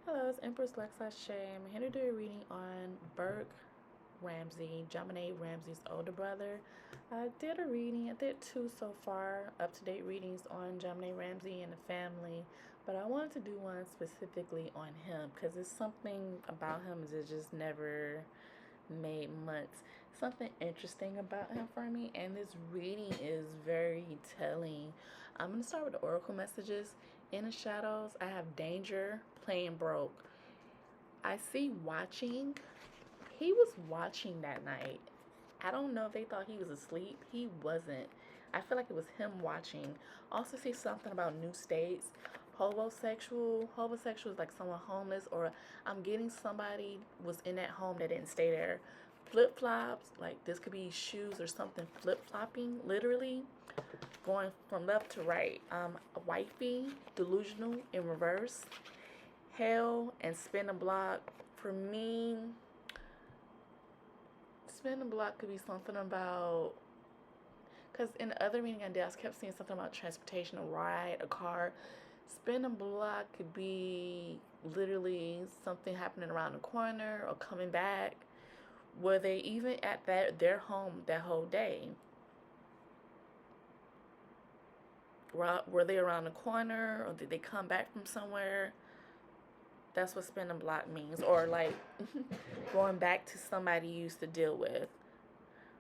Hello, it's Empress Lexa Shay. I'm here to do a reading on Burke Ramsey, Jonbenet Ramsey's older brother. I did a reading, I did two so far, up to date readings on Jonbenet Ramsey and the family, but I wanted to do one specifically on him because it's something about him that just never made much something interesting about him for me, and this reading is very telling. I'm gonna start with the oracle messages. In the shadows, I have danger, playing broke. I see watching. He was watching that night. I don't know if they thought he was asleep. He wasn't. I feel like it was him watching. Also see something about new states. Homosexual. Homosexual is like someone homeless, or I'm getting somebody was in that home that didn't stay there. Flip flops, like this could be shoes or something flip flopping, literally going from left to right. Wifey, delusional in reverse. Hell and spin a block. For me, spin a block could be something about, because in the other reading I did, I kept seeing something about transportation, a ride, a car. Spin a block could be literally something happening around the corner or coming back. Were they even at their home that whole day? Were they around the corner, or did they come back from somewhere? That's what spin a block means. Or like going back to somebody you used to deal with.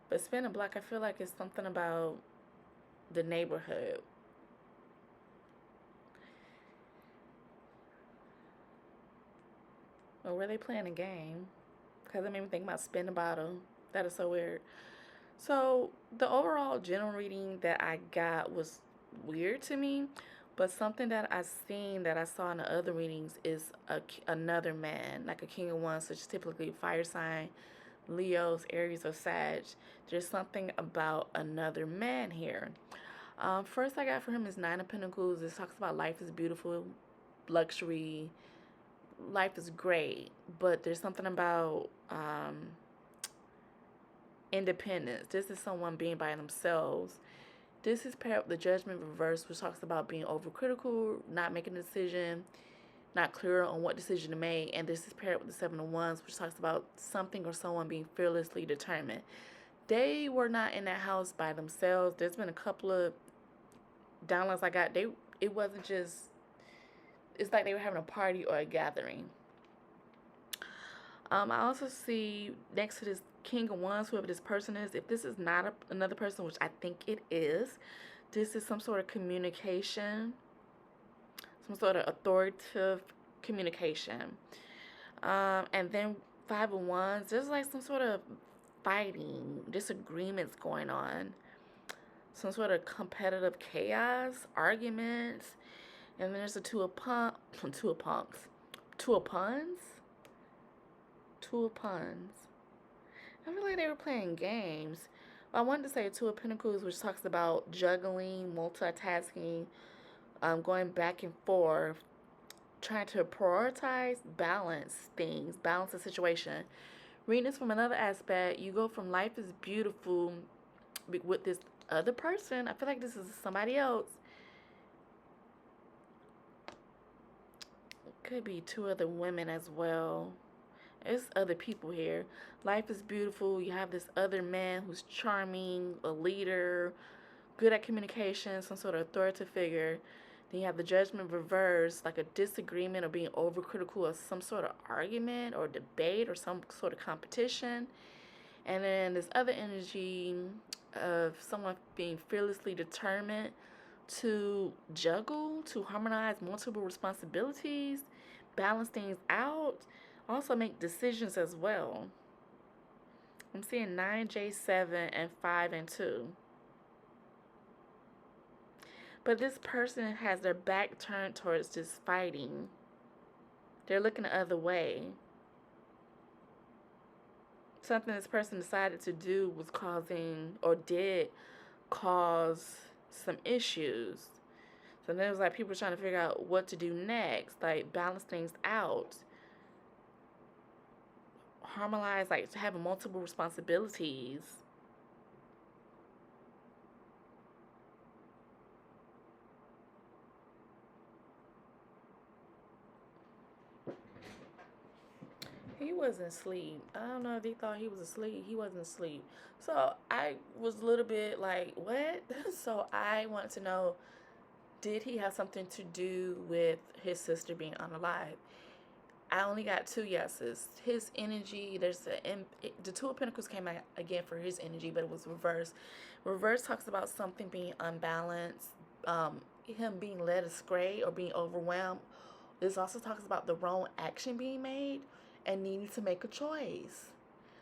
But spin a block, I feel like it's something about the neighborhood. Or were they playing a game? Because it made me think about spin a bottle. That is so weird. So the overall general reading that I got was weird to me, but something that I seen that I saw in the other readings is another man, like a king of wands, which is typically fire sign, Leos, Aries, or Sag. There's something about another man here. First I got for him is Nine of Pentacles. This talks about life is beautiful, luxury, life is great, but there's something about independence. This is someone being by themselves. This is paired with the Judgment reverse, which talks about being overcritical, not making a decision, not clear on what decision to make. And this is paired with the Seven of Wands, which talks about something or someone being fearlessly determined. They were not in that house by themselves. There's been a couple of downloads I got. It wasn't just, it's like they were having a party or a gathering. I also see next to this King of Wands, whoever this person is, if this is not another person, which I think it is, this is some sort of communication, some sort of authoritative communication. And then Five of Wands, there's like some sort of fighting, disagreements going on, some sort of competitive chaos, arguments. And then there's the Two of Pumps, Two of Pumps, Two of Puns, Two of Puns. I feel like they were playing games. I wanted to say Two of Pentacles, which talks about juggling, multitasking, going back and forth, trying to prioritize, balance things, balance the situation. Reading this from another aspect, you go from life is beautiful with this other person. I feel like this is somebody else. Could be two other women as well. It's other people here. Life is beautiful. You have this other man who's charming, a leader, good at communication, some sort of authoritative figure. Then you have the Judgment reverse, like a disagreement or being overcritical of some sort of argument or debate or some sort of competition. And then this other energy of someone being fearlessly determined to juggle, to harmonize multiple responsibilities, balance things out, also make decisions as well. I'm seeing 9J7 and 5 and 2. But this person has their back turned towards this fighting. They're looking the other way. Something this person decided to do was causing, or did cause, some issues. So then it was like people trying to figure out what to do next, like balance things out, harmonize, like having multiple responsibilities. He wasn't asleep. I don't know if he thought he was asleep. He wasn't asleep. So I was a little bit like, what? So I want to know, did he have something to do with his sister being unalive? I only got two yeses. His energy, the Two of Pentacles came out again for his energy, but it was reverse. Reverse talks about something being unbalanced, him being led astray or being overwhelmed. This also talks about the wrong action being made and needing to make a choice.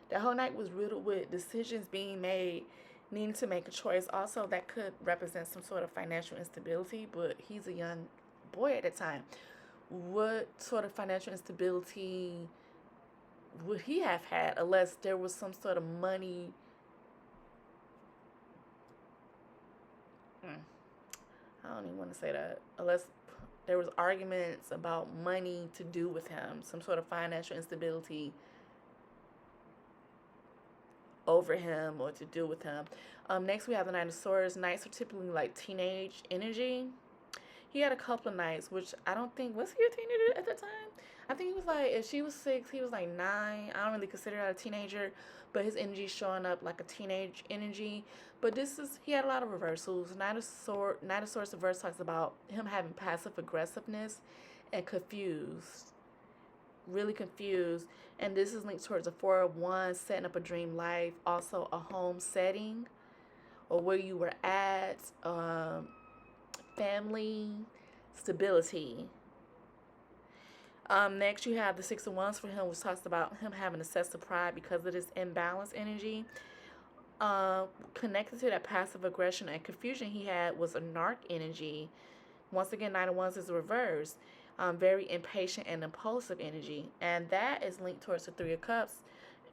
That whole night was riddled with decisions being made, needing to make a choice. Also, that could represent some sort of financial instability, but he's a young boy at the time. What sort of financial instability would he have had unless there was some sort of money? I don't even want to say that. Unless there was arguments about money to do with him, some sort of financial instability over him or to do with him. Next we have the Knight of Swords. Knights are typically like teenage energy. He had a couple of nights, which I don't think, was he a teenager at the time? I think he was like, if she was 6, he was like 9. I don't really consider that a teenager, but his energy showing up like a teenage energy. But he had a lot of reversals. Knight of Swords reverse talks about him having passive aggressiveness and confused, really confused. And this is linked towards a 4 of Wands, setting up a dream life, also a home setting or where you were at, family, stability. Next, you have the Six of Wands for him, which talks about him having a sense of pride because of this imbalanced energy. Connected to that passive aggression and confusion he had was a narc energy. Once again, Nine of Wands is reversed. Very impatient and impulsive energy. And that is linked towards the Three of Cups,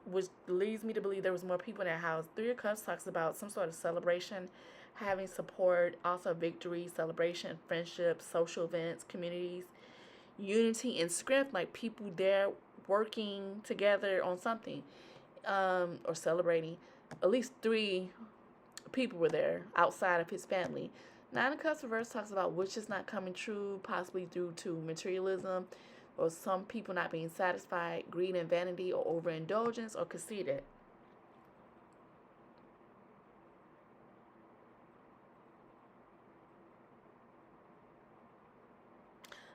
which leads me to believe there was more people in that house. Three of Cups talks about some sort of celebration, having support, also victory, celebration, friendship, social events, communities, unity and strength, like people there working together on something, or celebrating. At least 3 people were there outside of his family. Nine of Cups reverse talks about wishes not coming true, possibly due to materialism, or some people not being satisfied, greed and vanity, or overindulgence, or conceited.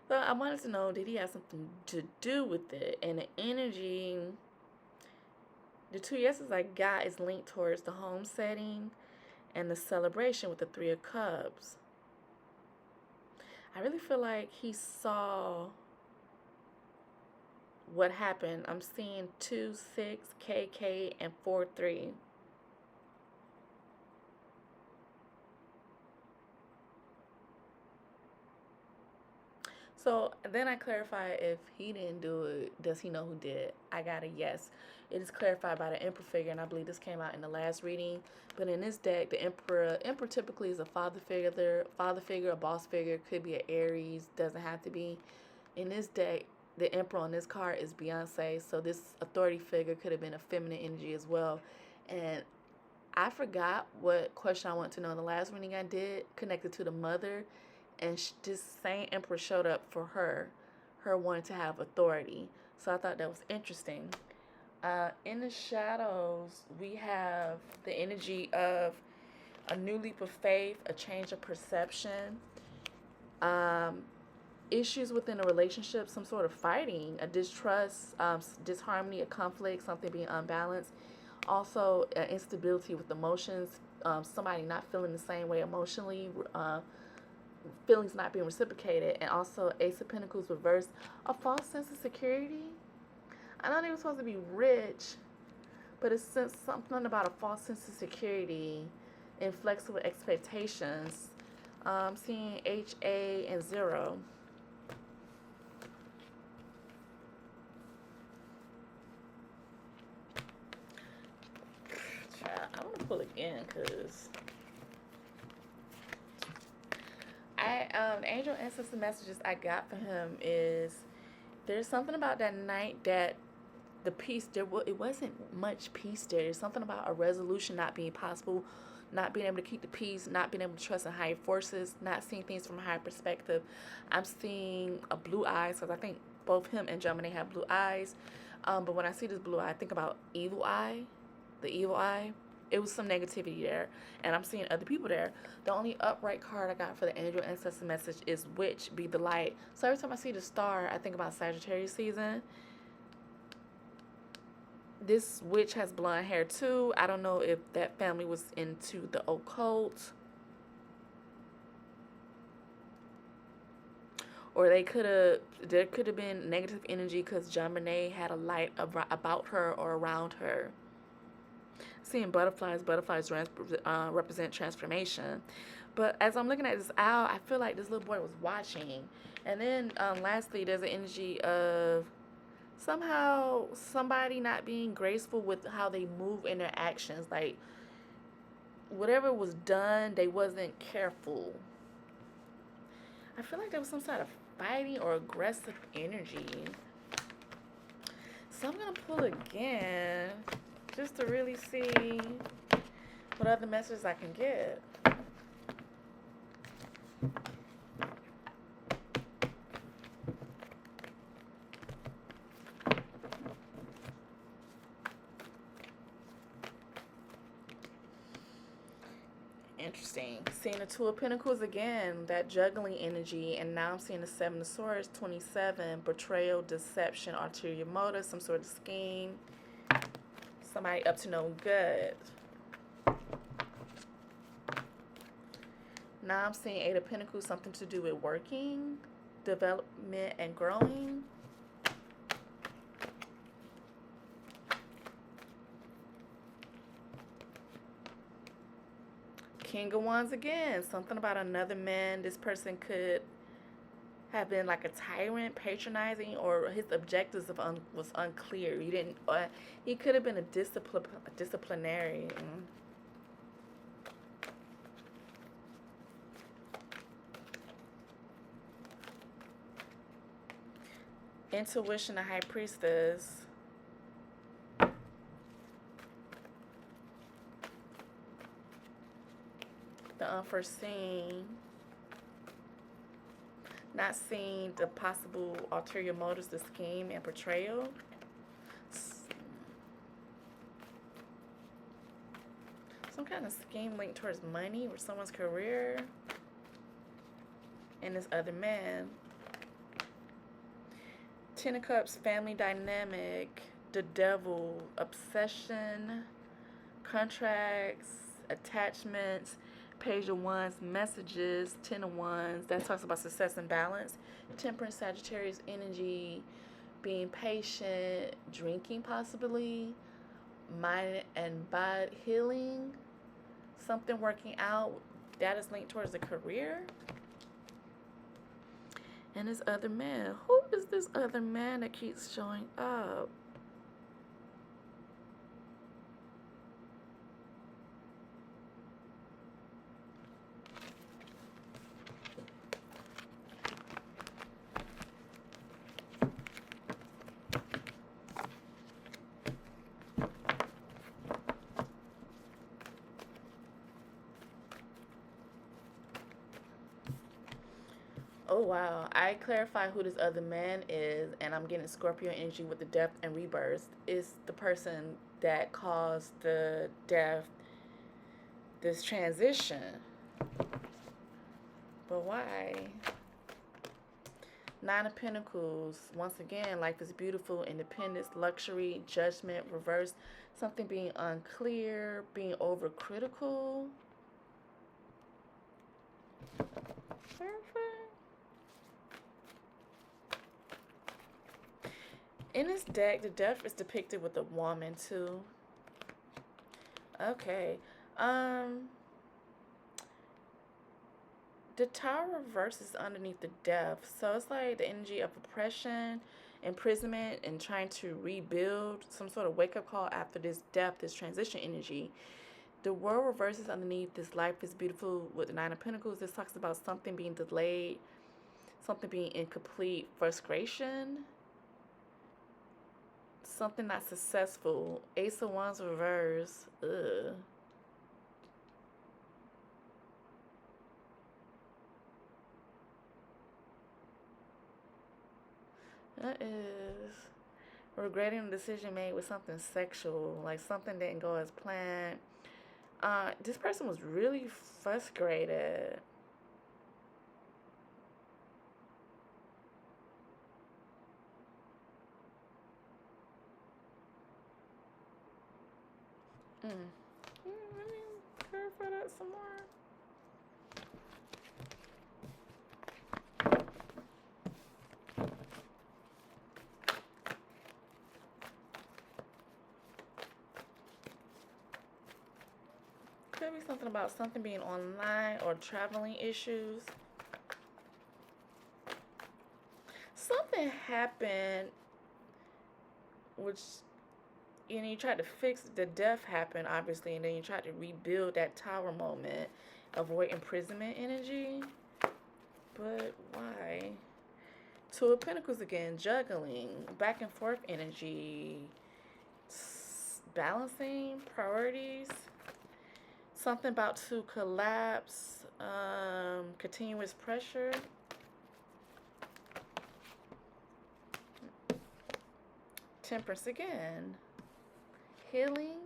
So I wanted to know, did he have something to do with it? And the energy, the 2 yeses I got is linked towards the home setting and the celebration with the Three of Cups. I really feel like he saw what happened. I'm seeing 2, 6, KK, and 4, 3. So then I clarify, if he didn't do it, does he know who did? I got a yes. It is clarified by the Emperor figure, and I believe this came out in the last reading. But in this deck, the Emperor typically is a father figure, a boss figure, could be an Aries, doesn't have to be. In this deck, the Emperor on this card is Beyonce, so this authority figure could have been a feminine energy as well. And I forgot what question I want to know in the last reading I did, connected to the mother, and this same Emperor showed up for her wanting to have authority. So I thought that was interesting. In the shadows, we have the energy of a new leap of faith, a change of perception, issues within a relationship, some sort of fighting, a distrust, disharmony, a conflict, something being unbalanced. Also, instability with emotions, somebody not feeling the same way emotionally, feelings not being reciprocated, and also Ace of Pentacles reversed, a false sense of security. I know they were supposed to be rich, but it's something about a false sense of security, inflexible expectations. I'm seeing HA and 0. I want to pull again because the angel ancestor messages I got for him is, there's something about that night that the peace, it wasn't much peace there. There's something about a resolution not being possible, not being able to keep the peace, not being able to trust in higher forces, not seeing things from a higher perspective. I'm seeing blue eyes, because I think both him and Jonbenet have blue eyes. But when I see this blue eye, I think about evil eye, the evil eye. It was some negativity there, and I'm seeing other people there. The only upright card I got for the angel ancestor message is witch, be the light. So every time I see the star, I think about Sagittarius season. This witch has blonde hair too. I don't know if that family was into the occult, or there could have been negative energy because Jonbenet had a light about her or around her. Seeing butterflies represent transformation. But as I'm looking at this owl, I feel like this little boy was watching. And then lastly, there's an energy of somehow somebody not being graceful with how they move in their actions. Like whatever was done, they wasn't careful. I feel like there was some sort of fighting or aggressive energy. So I'm going to pull again just to really see what other messages I can get. Interesting. Seeing the Two of Pentacles again, that juggling energy, and now I'm seeing the Seven of Swords, 27, betrayal, deception, ulterior motive, some sort of scheme, somebody up to no good. Now I'm seeing Eight of Pentacles, something to do with working, development, and growing. King of Wands again, something about another man. This person could have been like a tyrant, patronizing, or his objectives was unclear. He could have been a disciplinary. Intuition, the High Priestess. The unforeseen. Not seeing the possible ulterior motives, the scheme, and betrayal. Some kind of scheme linked towards money or someone's career. And this other man. Ten of Cups, family dynamic. The Devil, obsession, contracts, attachments. Page of Wands, messages. Ten of Wands, that talks about success and balance. Temperance, Sagittarius energy, being patient, drinking possibly, mind and body healing, something working out that is linked towards a career. And this other man, who is this other man that keeps showing up? Oh wow, I clarify who this other man is, and I'm getting Scorpio energy with the death and rebirth. It's the person that caused the death, this transition. But why? Nine of Pentacles, once again, life is beautiful, independence, luxury, judgment, reverse, something being unclear, being overcritical. In this deck, the death is depicted with a woman too. Okay. The Tower reverse is underneath the death. So it's like the energy of oppression, imprisonment, and trying to rebuild, some sort of wake-up call after this death, this transition energy. The World reverses underneath this life is beautiful with the Nine of Pentacles. This talks about something being delayed, something being incomplete, frustration, something not successful. Ace of Wands reverse. Ugh. That is regretting a decision made with something sexual, like something didn't go as planned. This person was really frustrated. Mm. Let me clarify that some more. Could be something about something being online or traveling issues. Something happened, which you tried to fix the death happened, obviously, and then you tried to rebuild that tower moment, avoid imprisonment energy. But why? Two of Pentacles again, juggling, back and forth energy, balancing priorities. Something about to collapse, continuous pressure. Temperance again. Healing.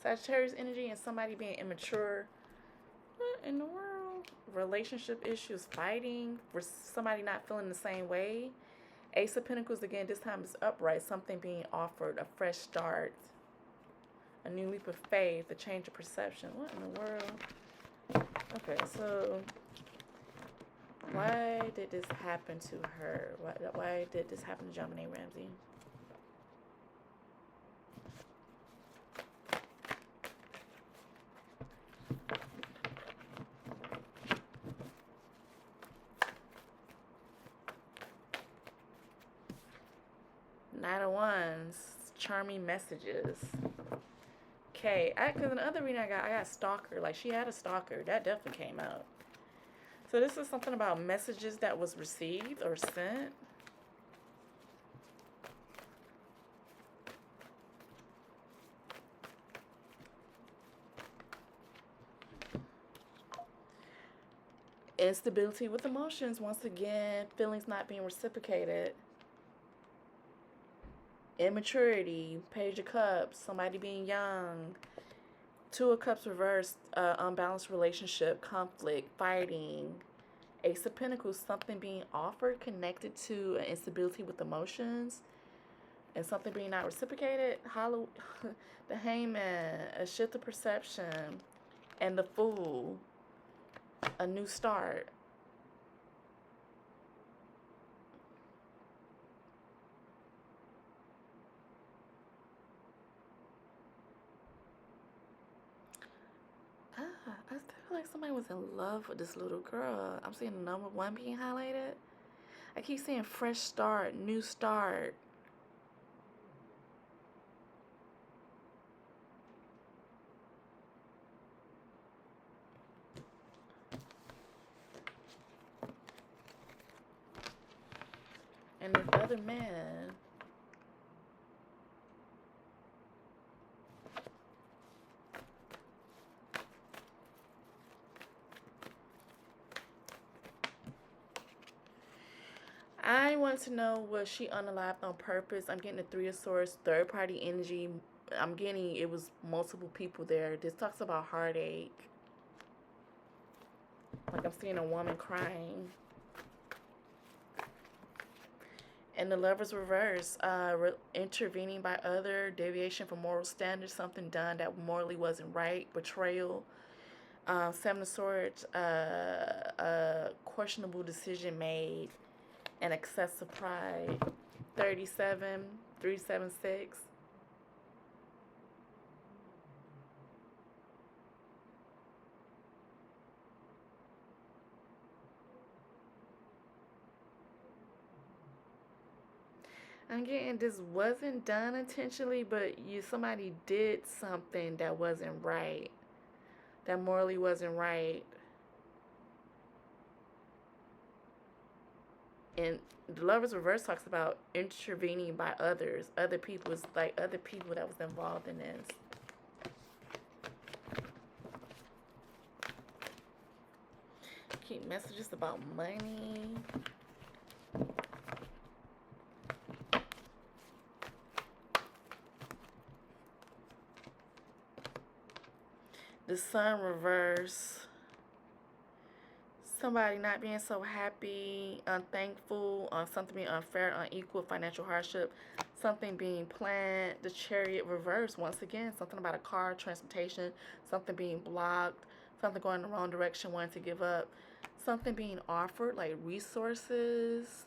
Sagittarius energy and somebody being immature. What in the world? Relationship issues, fighting, for somebody not feeling the same way. Ace of Pentacles again, this time is upright. Something being offered, a fresh start. A new leap of faith, a change of perception. What in the world? Okay, so why did this happen to her? Why did this happen to Jonbenet Ramsey? Knight of Wands, charming messages. Okay, because in the other reading I got stalker. Like, she had a stalker. That definitely came out. So this is something about messages that was received or sent. Instability with emotions. Once again, feelings not being reciprocated. Immaturity, Page of Cups, somebody being young. Two of Cups reversed, unbalanced relationship, conflict, fighting. Ace of Pentacles, something being offered connected to an instability with emotions and something being not reciprocated. The Hangman, a shift of perception, and the Fool, a new start. I still feel like somebody was in love with this little girl. I'm seeing the number 1 being highlighted. I keep seeing fresh start, new start. And this other man. I want to know, was she unalived on purpose? I'm getting the 3 of Swords, third party energy. I'm getting it was multiple people there. This talks about heartache. Like I'm seeing a woman crying. And the Lover's reverse, intervening by other, deviation from moral standards, something done that morally wasn't right, betrayal. 7 of Swords, a questionable decision made, and excessive pride. 37, 376. I'm getting this wasn't done intentionally, but somebody did something that wasn't right, that morally wasn't right. And the Lover's reverse talks about intervening by others, other people. It's like other people that was involved in this. Keep messages about money. The sun reverse. Somebody not being so happy, unthankful, on something being unfair, unequal, financial hardship, something being planned. The chariot reverse, once again, something about a car, transportation, something being blocked, something going the wrong direction, wanting to give up, something being offered, like resources,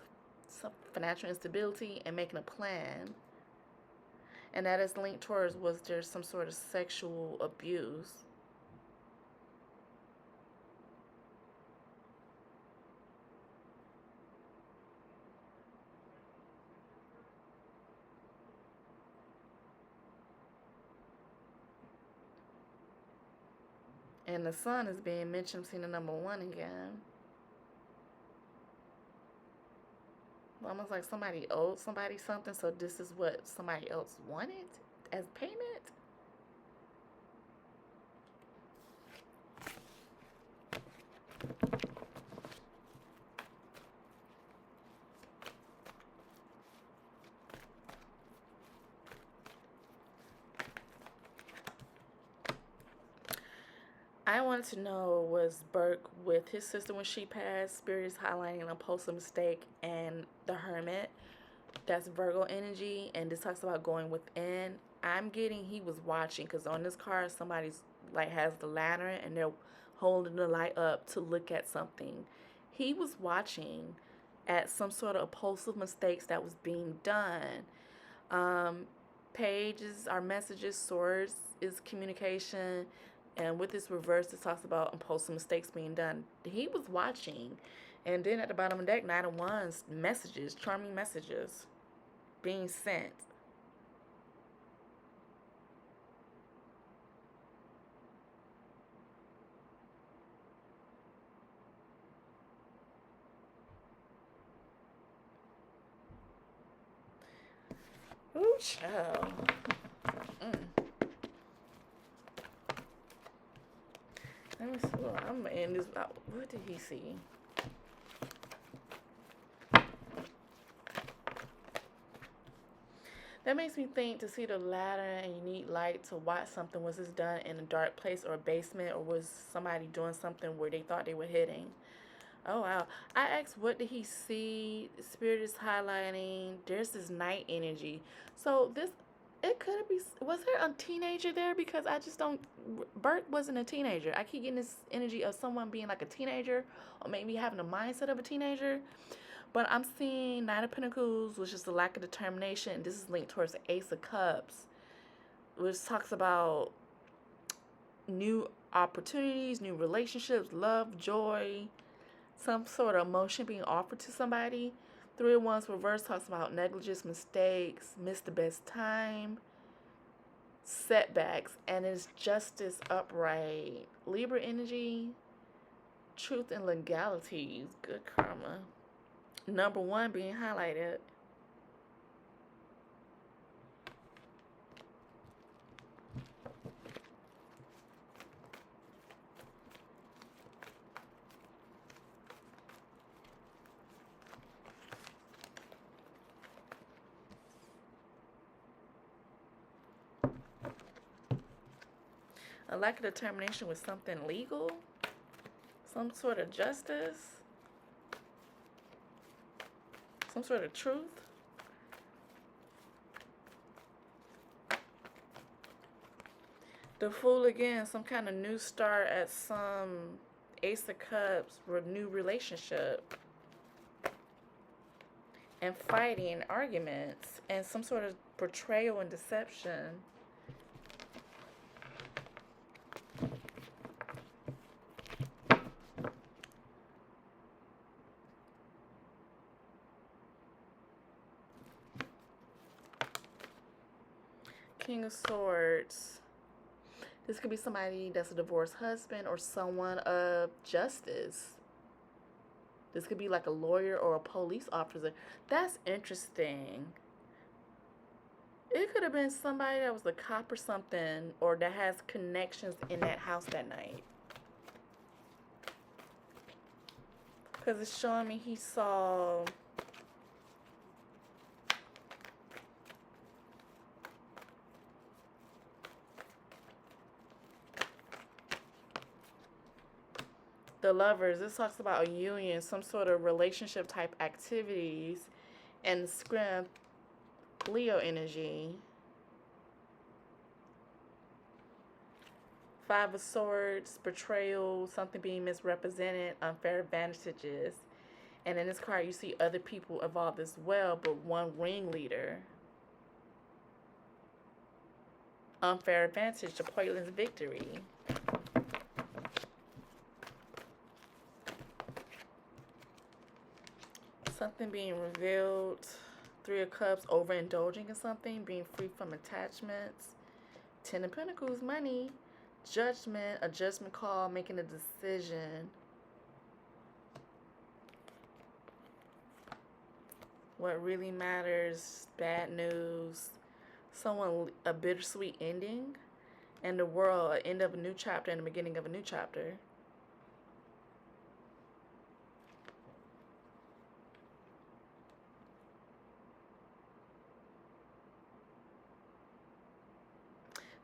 some financial instability, and making a plan. And that is linked towards, was there some sort of sexual abuse? And the sun is being mentioned, seeing the number one again. Almost like somebody owed somebody something, so this is what somebody else wanted as payment. I wanted to know, was Burke with his sister when she passed? Spirit is highlighting an impulsive mistake and the hermit. That's Virgo energy, and this talks about going within. I'm getting he was watching, because on this card somebody's like has the lantern and they're holding the light up to look at something. He was watching at some sort of impulsive mistakes that was being done. Um, Pages are messages, swords is communication, and with this reverse, it talks about impulsive mistakes being done. He was watching, and then at the bottom of the deck, Knight of Wands, messages, charming messages being sent. Ooh, child. Mm. Let me see. I'm gonna end this. What did he see? That makes me think, to see the ladder and you need light to watch something. Was this done in a dark place or a basement, or was somebody doing something where they thought they were hitting? Oh wow. I asked, what did he see? Spirit is highlighting. There's this night energy. So this, it could be, was there a teenager there? Because I just don't, Bert wasn't a teenager. I keep getting this energy of someone being like a teenager, or maybe having the mindset of a teenager. But I'm seeing Knight of Pentacles, which is the lack of determination. This is linked towards the Ace of Cups, which talks about new opportunities, new relationships, love, joy, some sort of emotion being offered to somebody. Three of Wands reverse talks about negligence, mistakes, missed the best time, setbacks, and it's justice upright. Libra energy, truth and legalities, good karma. Number one being highlighted. A lack of determination with something legal, some sort of justice, some sort of truth. The Fool again, some kind of new start at some Ace of Cups, new relationship. And fighting, arguments, and some sort of betrayal and deception. King of Swords. This could be somebody that's a divorced husband or someone of justice. This could be like a lawyer or a police officer. That's interesting. It could have been somebody that was a cop or something, or that has connections in that house that night. Because it's showing me he saw the Lovers, this talks about a union, some sort of relationship type activities, and Scrim, Leo energy. Five of Swords, betrayal, something being misrepresented, unfair advantages. And in this card, you see other people involved as well, but one ringleader. Unfair advantage, the pointless victory. Something being revealed. Three of Cups, overindulging in something, being free from attachments. Ten of Pentacles, money. Judgment, a judgment call, making a decision. What really matters, bad news. Someone, a bittersweet ending. And the world, an end of a new chapter and the beginning of a new chapter.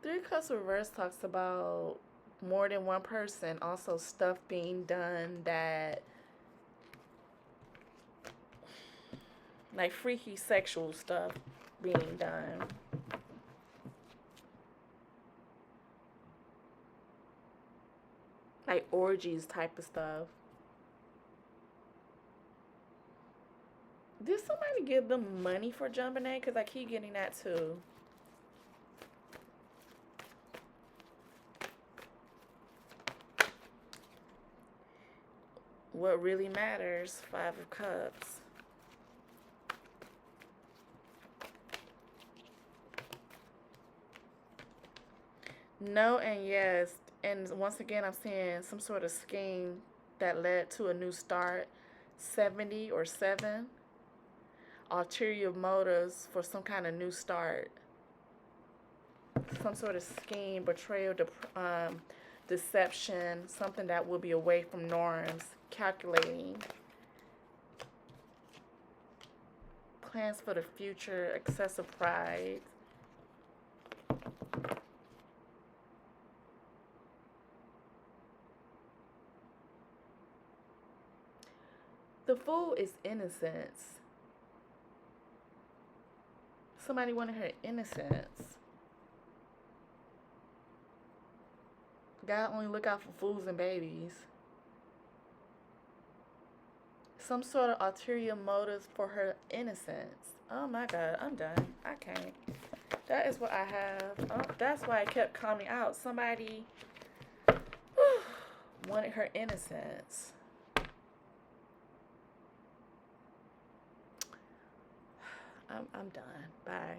Three of Cups reverse talks about more than one person. Also stuff being done that, like freaky sexual stuff being done. Like orgies type of stuff. Did somebody give them money for Jonbenet? Because I keep getting that too. What really matters, Five of Cups. No and yes. And once again, I'm seeing some sort of scheme that led to a new start. 70 or 7. Ulterior motives for some kind of new start. Some sort of scheme, betrayal, deception, something that will be away from norms. Calculating. Plans for the future, excessive pride. The Fool is innocence. Somebody wanted her innocence. God only look out for fools and babies. Some sort of ulterior motives for her innocence. Oh my God, I'm done. I can't. That is what I have. Oh, that's why it kept coming out. Somebody wanted her innocence. I'm done. Bye.